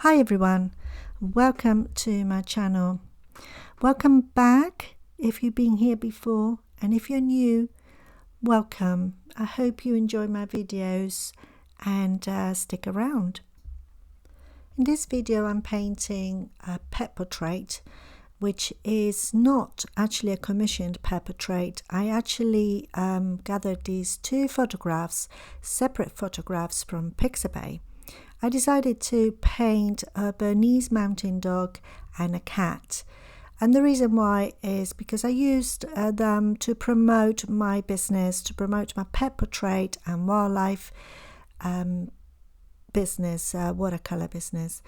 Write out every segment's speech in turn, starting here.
Hi everyone, welcome to my channel. Welcome back if you've been here before, and if you're new, welcome. I hope you enjoy my videos and stick around. In this video I'm painting a pet portrait, which is not actually a commissioned pet portrait. I actually gathered these two photographs, separate photographs from Pixabay. I decided to paint a Bernese Mountain Dog and a cat, and the reason why is because I used them to promote my business, to promote my pet portrait and wildlife business, watercolor business,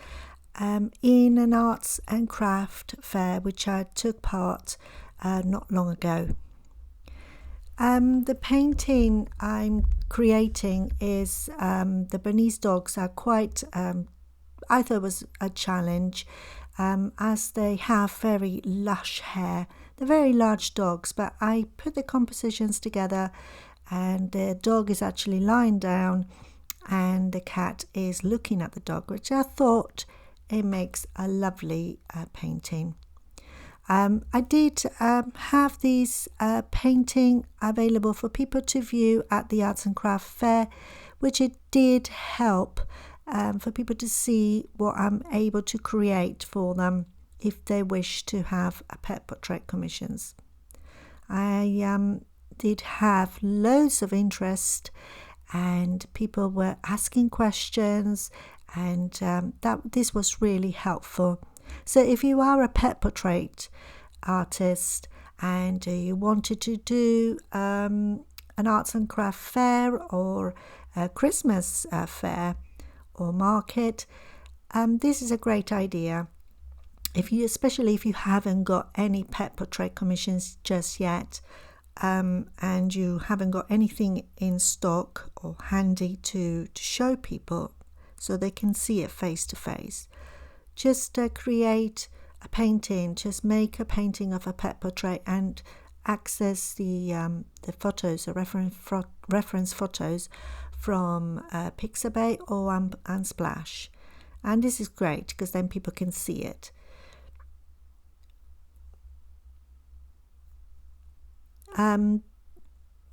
in an arts and craft fair which I took part not long ago. The painting I'm creating is the Bernese dogs are quite, I thought was a challenge, as they have very lush hair. They're very large dogs, but I put the compositions together and the dog is actually lying down and the cat is looking at the dog, which I thought it makes a lovely painting. I did have these painting available for people to view at the Arts and Craft Fair, which it did help for people to see what I'm able to create for them if they wish to have a pet portrait commissions. I did have loads of interest and people were asking questions, and this was really helpful. So if you are a pet portrait artist and you wanted to do an arts and craft fair or a Christmas fair or market, this is a great idea. Especially if you haven't got any pet portrait commissions just yet, and you haven't got anything in stock or handy to show people so they can see it face to face. Just create a painting, just make a painting of a pet portrait and access the photos, the reference photos from Pixabay or Unsplash. And this is great because then people can see it.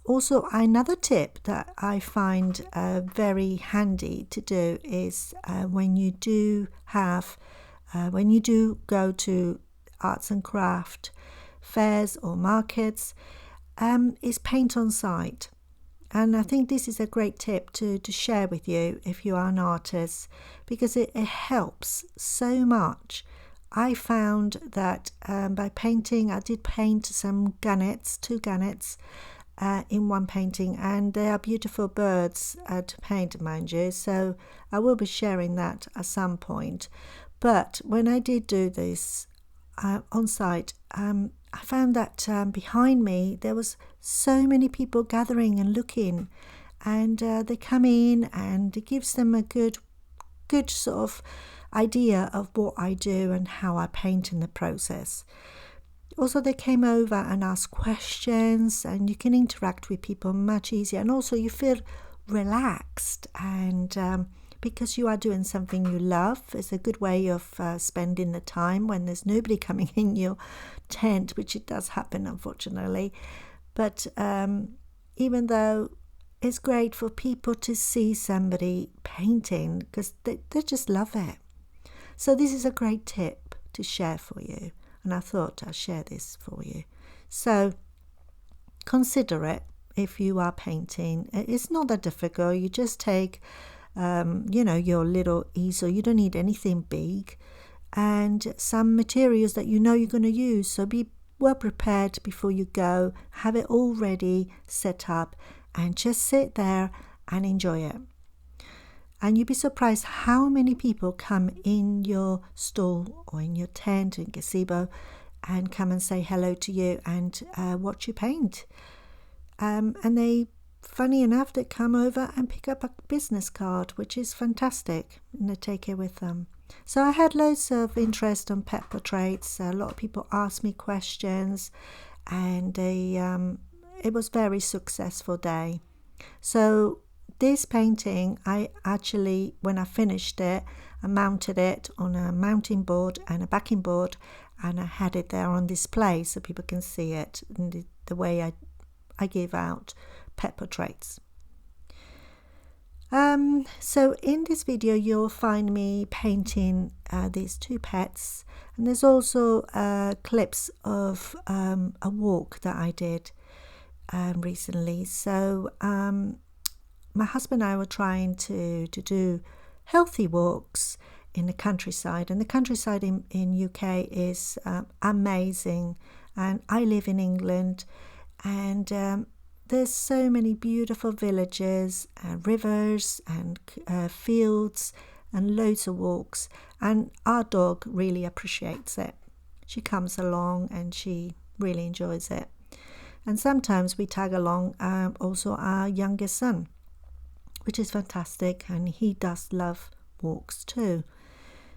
Also, another tip that I find very handy to do is when you do go to arts and craft fairs or markets, is paint on site. And I think this is a great tip to share with you if you are an artist, because it helps so much. I found that by painting, I did paint some gannets, two gannets, in one painting, and they are beautiful birds to paint, mind you, so I will be sharing that at some point. But when I did do this on site, I found that behind me there was so many people gathering and looking, and they come in and it gives them a good sort of idea of what I do and how I paint in the process. Also, they came over and asked questions, and you can interact with people much easier, and also you feel relaxed, and because you are doing something you love, it's a good way of spending the time when there's nobody coming in your tent, which it does happen, unfortunately. But even though it's great for people to see somebody painting, because they just love it. So this is a great tip to share for you, and I thought I'll share this for you. So consider it if you are painting. It's not that difficult. You just take your little easel. You don't need anything big, and some materials that you know you're going to use. So be well prepared before you go. Have it all ready, set up, and just sit there and enjoy it. And you'd be surprised how many people come in your stall or in your tent and gazebo and come and say hello to you and watch you paint. And they, funny enough, they come over and pick up a business card, which is fantastic, and they take it with them. So I had loads of interest on pet portraits. A lot of people asked me questions, and it was a very successful day. So this painting, I actually, when I finished it, I mounted it on a mounting board and a backing board, and I had it there on display so people can see it in the way I give out pet portraits. So in this video you'll find me painting these two pets, and there's also clips of a walk that I did recently. So my husband and I were trying to do healthy walks in the countryside, and the countryside in UK is amazing, and I live in England, and there's so many beautiful villages and rivers and fields and loads of walks, and our dog really appreciates it. She comes along and she really enjoys it, and sometimes we tag along also our youngest son, which is fantastic, and he does love walks too.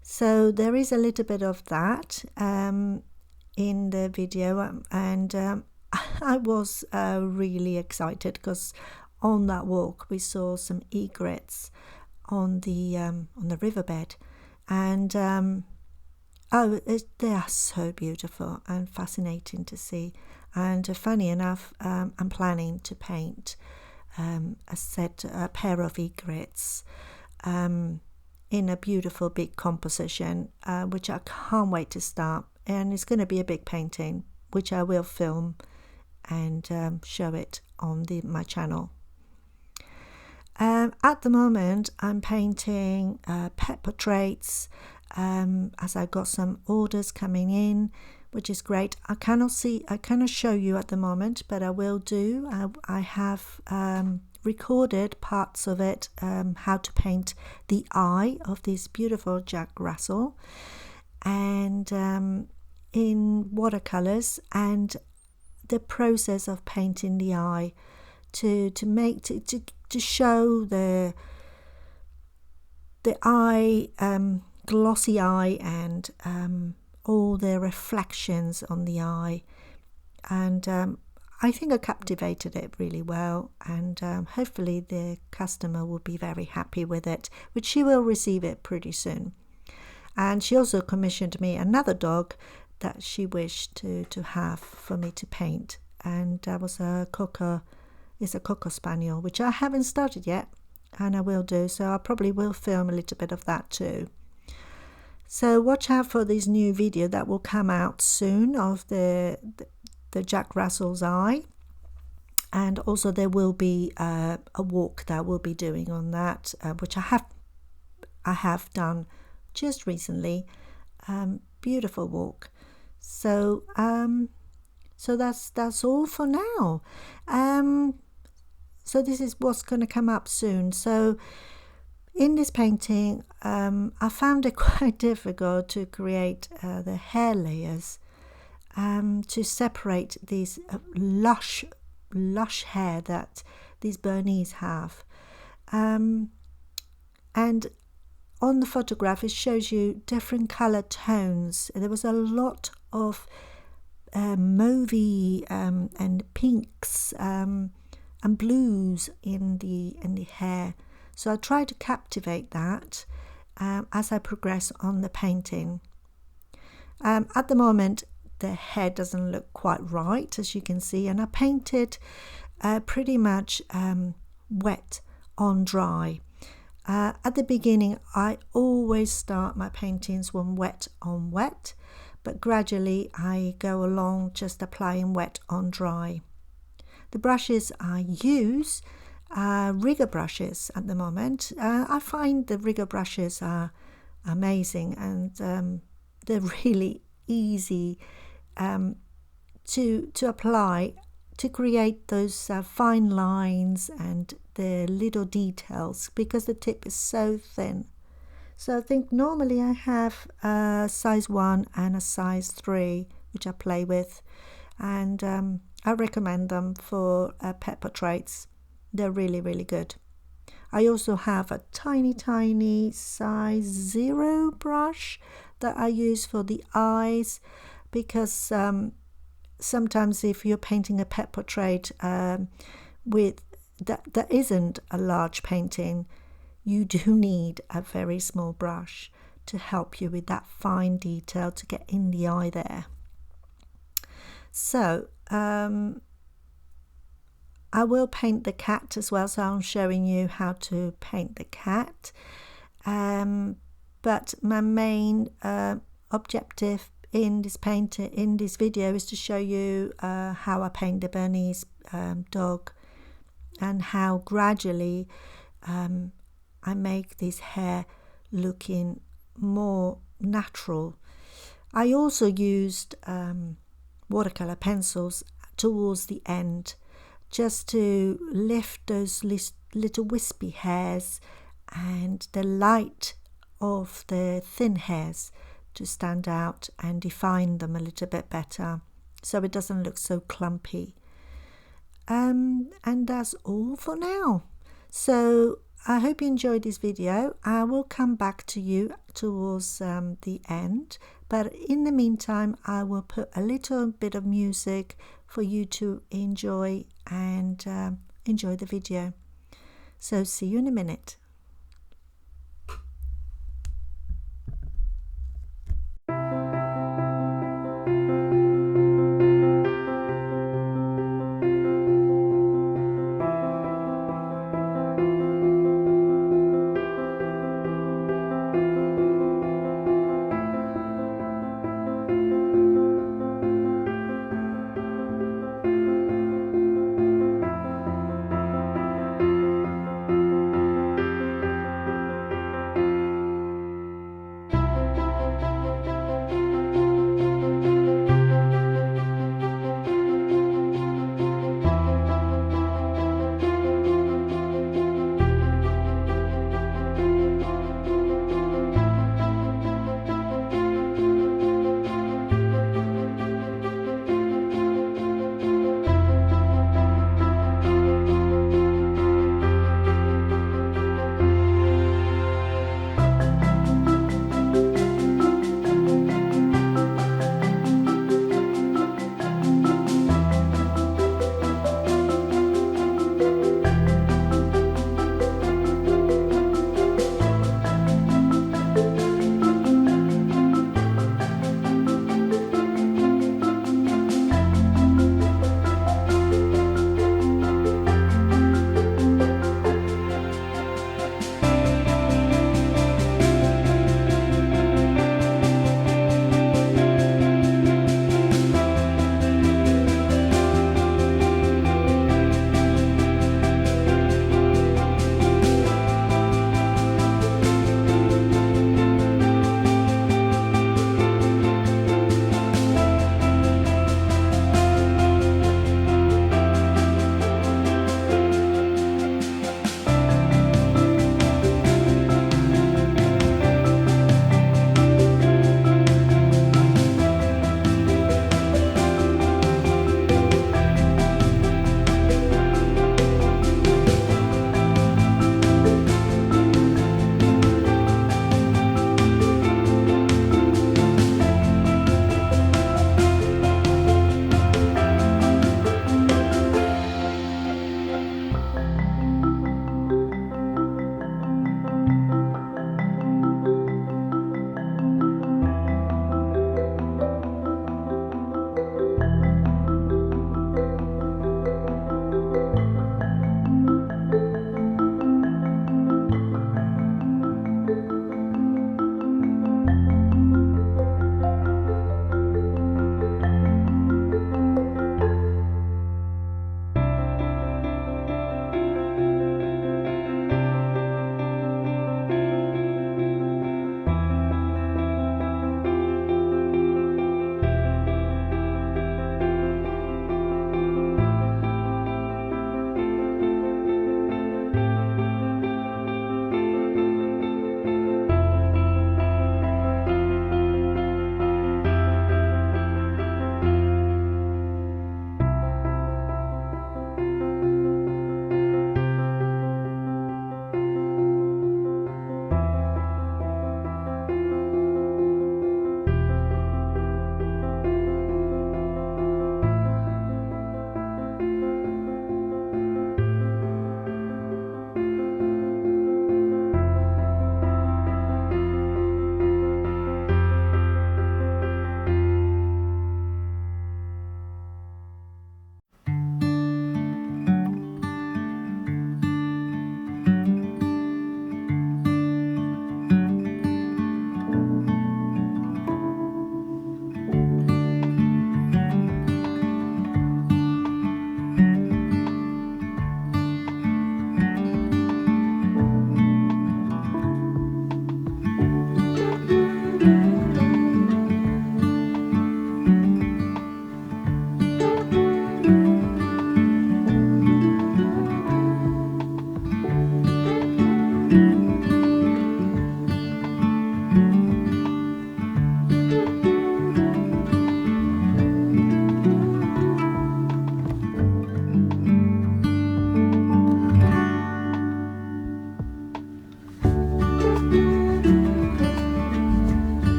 So there is a little bit of that in the video, and I was really excited because on that walk we saw some egrets on the riverbed, and they are so beautiful and fascinating to see. And funny enough, I'm planning to paint a pair of egrets in a beautiful big composition, which I can't wait to start, and it's going to be a big painting which I will film and show it on my channel. At the moment I'm painting pet portraits as I got some orders coming in, which is great. I cannot show you at the moment, but I will do. I have recorded parts of it, how to paint the eye of this beautiful Jack Russell, and in watercolors, and the process of painting the eye to show the eye, glossy eye, and all the reflections on the eye, and I think I captivated it really well, and hopefully the customer will be very happy with it, which she will receive it pretty soon. And she also commissioned me another dog that she wished to have for me to paint, and that was a Cocker Spaniel, which I haven't started yet, and I will do, so I probably will film a little bit of that too. So watch out for this new video that will come out soon of the Jack Russell's eye, and also there will be a walk that we'll be doing on that, which I have done just recently. Beautiful walk. So that's all for now. So this is what's going to come up soon. So in this painting, I found it quite difficult to create the hair layers, to separate these lush hair that these Bernese have, and on the photograph it shows you different color tones. There was a lot of mauvey and pinks and blues in the hair, so I try to captivate that as I progress on the painting. At the moment the hair doesn't look quite right, as you can see, and I painted pretty much wet on dry. At the beginning I always start my paintings when wet on wet, but gradually I go along just applying wet on dry. The brushes I use are rigger brushes at the moment. I find the rigger brushes are amazing, and they're really easy to apply to create those fine lines and the little details, because the tip is so thin. So I think normally I have a size 1 and a size 3 which I play with, and I recommend them for pet portraits. They're really, really good. I also have a tiny size 0 brush that I use for the eyes, because sometimes if you're painting a pet portrait with that isn't a large painting, you do need a very small brush to help you with that fine detail to get in the eye there. So I will paint the cat as well, so I'm showing you how to paint the cat. But my main objective in this video is to show you how I paint the Bernese dog, and how gradually I make this hair looking more natural. I also used watercolor pencils towards the end, just to lift those little wispy hairs and the light of the thin hairs to stand out and define them a little bit better, so it doesn't look so clumpy. And that's all for now. So I hope you enjoyed this video. I will come back to you towards the end, but in the meantime I will put a little bit of music for you to enjoy and enjoy the video. So see you in a minute.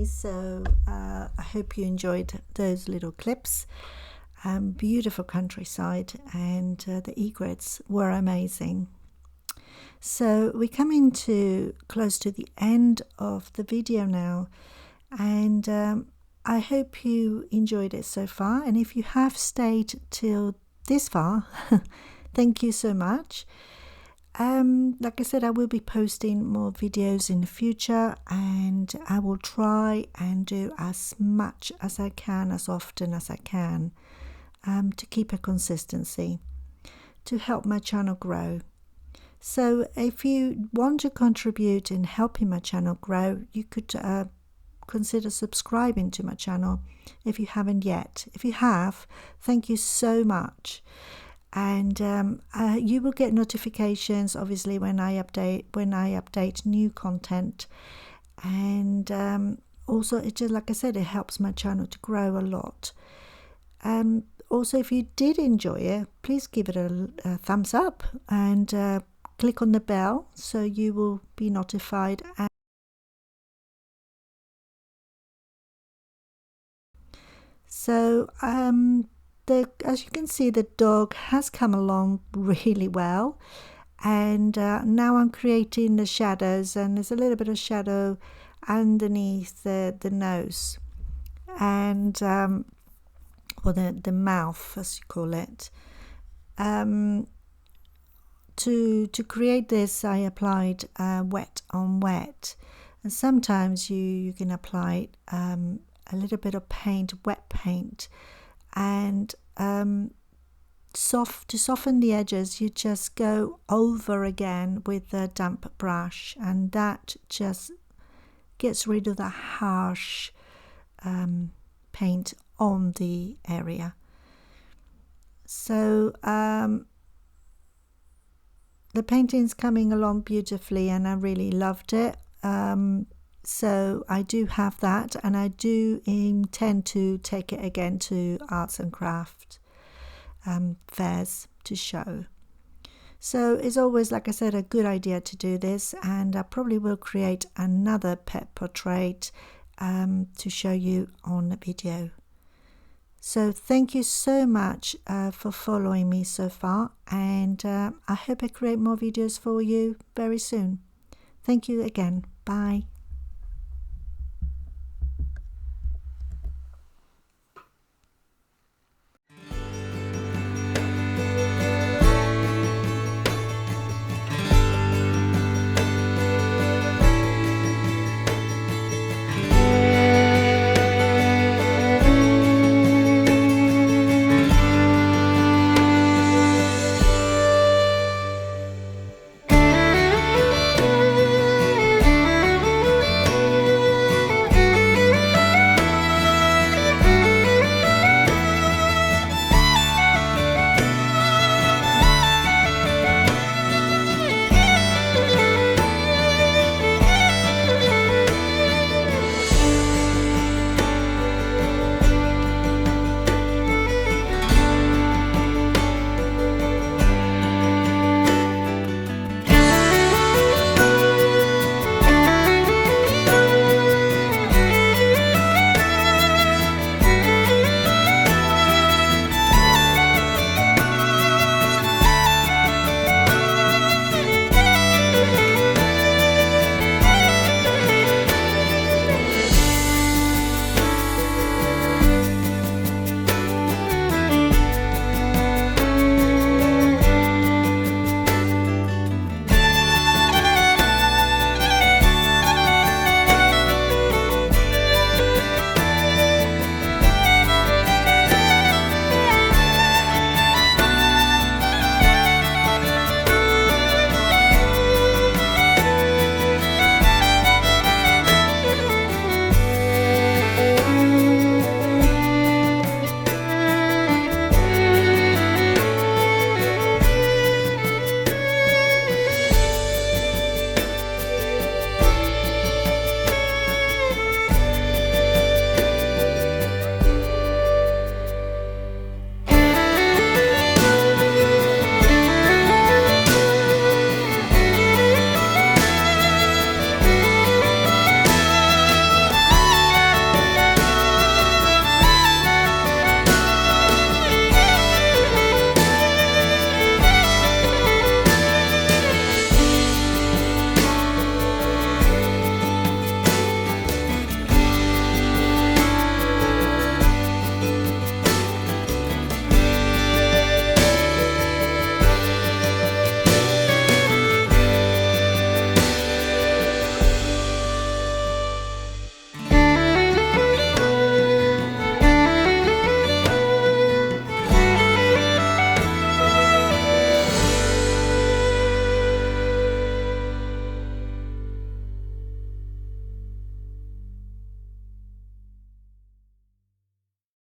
me, so I hope you enjoyed those little clips. Beautiful countryside, and the egrets were amazing. So we're coming to close to the end of the video now, and I hope you enjoyed it so far, and if you have stayed till this far, thank you so much. Like I said, I will be posting more videos in the future, and I will try and do as much as I can, as often as I can, to keep a consistency, to help my channel grow. So if you want to contribute in helping my channel grow, you could consider subscribing to my channel if you haven't yet. If you have, thank you so much. And you will get notifications, obviously, when I update new content. And also, it just, like I said, it helps my channel to grow a lot. Also, if you did enjoy it, please give it a thumbs up, and click on the bell so you will be notified. So as you can see, the dog has come along really well, and now I'm creating the shadows, and there's a little bit of shadow underneath the nose, and or the mouth, as you call it. To create this, I applied wet on wet, and sometimes you can apply a little bit of paint, wet paint, and to soften the edges, you just go over again with a damp brush, and that just gets rid of the harsh paint on the area. So the painting's coming along beautifully, and I really loved it. So I do have that, and I do intend to take it again to arts and craft fairs to show. So it's always, like I said, a good idea to do this, and I probably will create another pet portrait to show you on the video. So thank you so much for following me so far, and I hope I create more videos for you very soon. Thank you again. Bye.